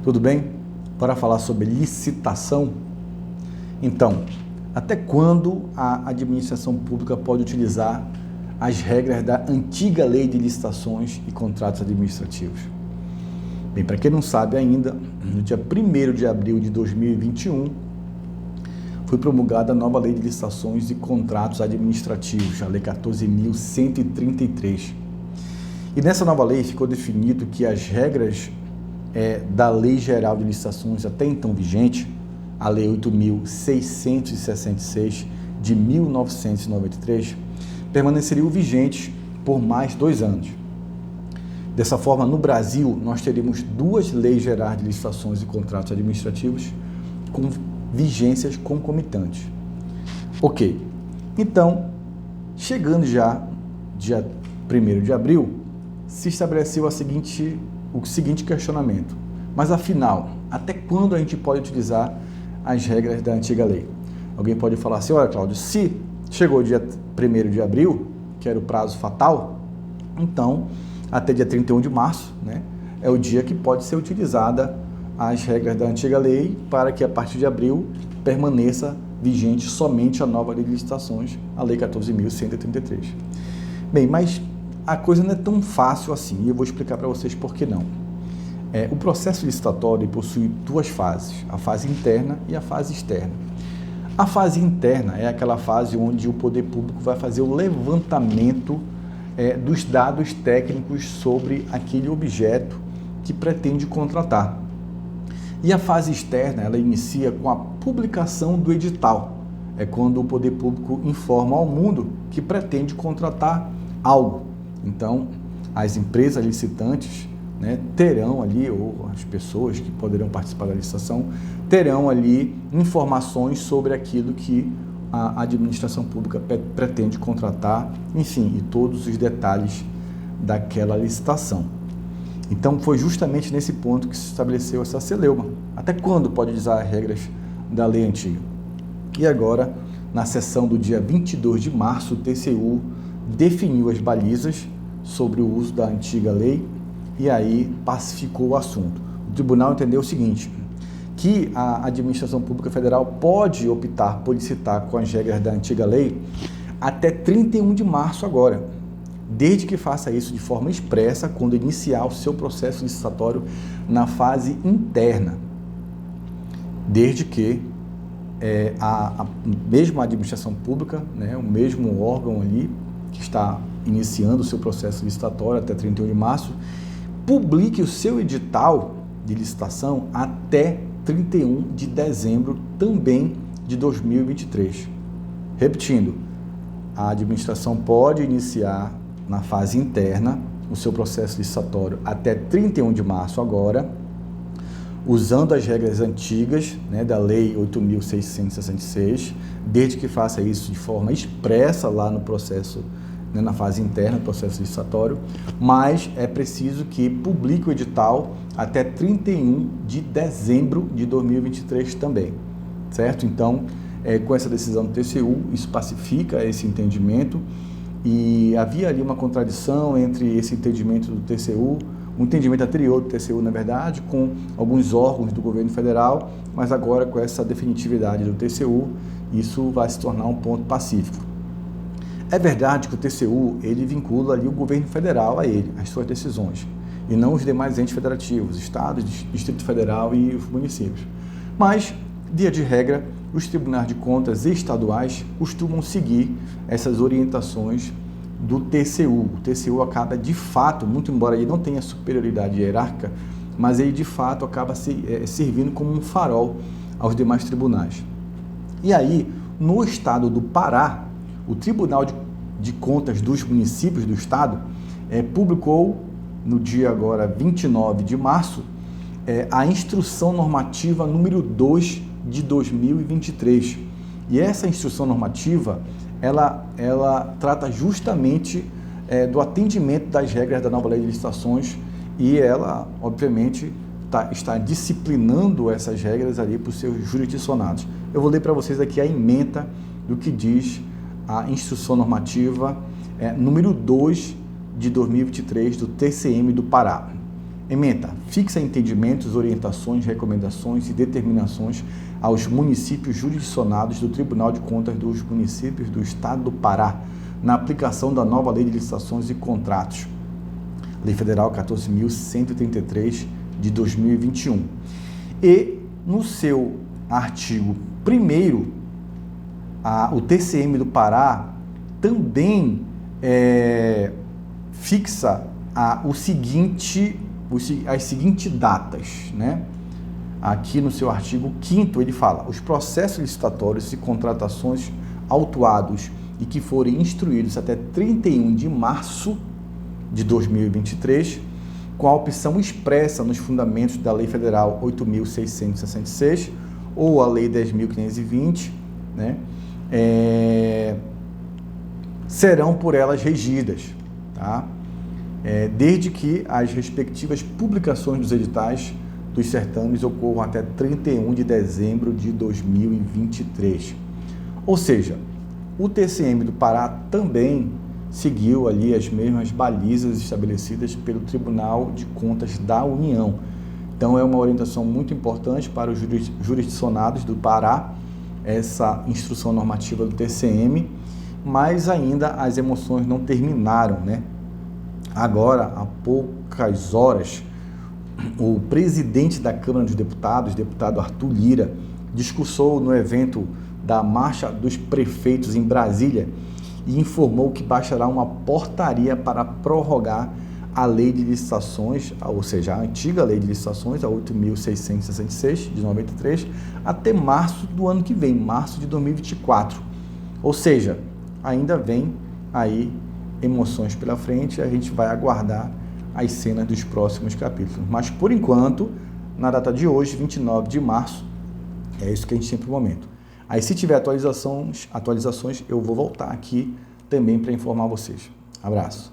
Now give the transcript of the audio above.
Tudo bem? Para falar sobre licitação, então, até quando a administração pública pode utilizar as regras da antiga lei de licitações e contratos administrativos? Bem, para quem não sabe ainda, no dia 1º de abril de 2021, foi promulgada a nova lei de licitações e contratos administrativos, a Lei 14.133. E nessa nova lei ficou definido que as regras da Lei Geral de Licitações até então vigente, a Lei 8.666 de 1993, permaneceriam vigentes por mais 2 anos. Dessa forma, no Brasil, nós teríamos 2 leis gerais de licitações e contratos administrativos com vigências concomitantes. Ok, então, chegando já dia 1º de abril, se estabeleceu o seguinte questionamento. Mas afinal, até quando a gente pode utilizar as regras da antiga lei? Alguém pode falar assim, olha Cláudio, se chegou dia 1º de abril, que era o prazo fatal, então até dia 31 de março, né, é o dia que pode ser utilizada as regras da antiga lei para que a partir de abril permaneça vigente somente a nova lei de licitações, a Lei 14.133. Bem, mas a coisa não é tão fácil assim, e eu vou explicar para vocês por que não. O processo licitatório possui 2 fases, a fase interna e a fase externa. A fase interna é aquela fase onde o poder público vai fazer o levantamento dos dados técnicos sobre aquele objeto que pretende contratar. E a fase externa, ela inicia com a publicação do edital. É quando o poder público informa ao mundo que pretende contratar algo. Então, as empresas licitantes, né, terão ali, ou as pessoas que poderão participar da licitação, terão ali informações sobre aquilo que a administração pública pretende contratar, enfim, e todos os detalhes daquela licitação. Então, foi justamente nesse ponto que se estabeleceu essa celeuma. Até quando pode usar as regras da lei antiga? E agora, na sessão do dia 22 de março, o TCU definiu as balizas sobre o uso da antiga lei e aí pacificou o assunto. O tribunal entendeu o seguinte, que a administração pública federal pode optar por licitar com as regras da antiga lei até 31 de março agora, desde que faça isso de forma expressa quando iniciar o seu processo licitatório na fase interna, desde que mesmo a administração pública, né, o mesmo órgão ali que está iniciando o seu processo licitatório até 31 de março, publique o seu edital de licitação até 31 de dezembro também de 2023. Repetindo, a administração pode iniciar na fase interna o seu processo licitatório até 31 de março agora, usando as regras antigas, né, da Lei 8.666, desde que faça isso de forma expressa lá no processo, né, na fase interna do processo licitatório, mas é preciso que publique o edital até 31 de dezembro de 2023 também, certo? Então, com essa decisão do TCU, isso pacifica esse entendimento e havia ali uma contradição entre esse entendimento do TCU, um entendimento anterior do TCU, na verdade, com alguns órgãos do governo federal, mas agora com essa definitividade do TCU, isso vai se tornar um ponto pacífico. É verdade que o TCU, ele vincula ali o governo federal a ele, as suas decisões, e não os demais entes federativos, estados, Distrito Federal e os municípios. Mas, via de regra, os tribunais de contas estaduais costumam seguir essas orientações do TCU. O TCU acaba, de fato, muito embora ele não tenha superioridade hierárquica, mas ele, de fato, acaba servindo como um farol aos demais tribunais. E aí, no estado do Pará, o Tribunal de Contas dos Municípios do Estado publicou, no dia agora 29 de março, a Instrução Normativa número 2 de 2023. E essa Instrução Normativa, ela trata justamente do atendimento das regras da nova Lei de Licitações e ela, obviamente, está disciplinando essas regras ali para os seus jurisdicionados. Eu vou ler para vocês aqui a ementa do que diz a Instrução Normativa número 2 de 2023 do TCM do Pará. Ementa, fixa entendimentos, orientações, recomendações e determinações aos municípios jurisdicionados do Tribunal de Contas dos Municípios do Estado do Pará, na aplicação da nova Lei de Licitações e Contratos, Lei Federal 14.133 de 2021. E no seu artigo 1º, o TCM do Pará também fixa as seguintes datas, né? Aqui no seu artigo 5º ele fala: os processos licitatórios e contratações autuados e que forem instruídos até 31 de março de 2023, com a opção expressa nos fundamentos da Lei Federal 8.666 ou a Lei 10.520, né? Serão por elas regidas, tá? Desde que as respectivas publicações dos editais dos certames ocorram até 31 de dezembro de 2023. Ou seja, o TCM do Pará também seguiu ali as mesmas balizas estabelecidas pelo Tribunal de Contas da União. Então é uma orientação muito importante para os jurisdicionados do Pará, essa instrução normativa do TCM, mas ainda as emoções não terminaram, né? Agora, há poucas horas, o presidente da Câmara dos Deputados, deputado Arthur Lira, discursou no evento da Marcha dos Prefeitos em Brasília e informou que baixará uma portaria para prorrogar a Lei de Licitações, ou seja, a antiga Lei de Licitações, a 8.666 de 93, até março do ano que vem, março de 2024. Ou seja, ainda vem aí emoções pela frente, a gente vai aguardar as cenas dos próximos capítulos. Mas, por enquanto, na data de hoje, 29 de março, é isso que a gente tem para o momento. Aí, se tiver atualizações, eu vou voltar aqui também para informar vocês. Abraço.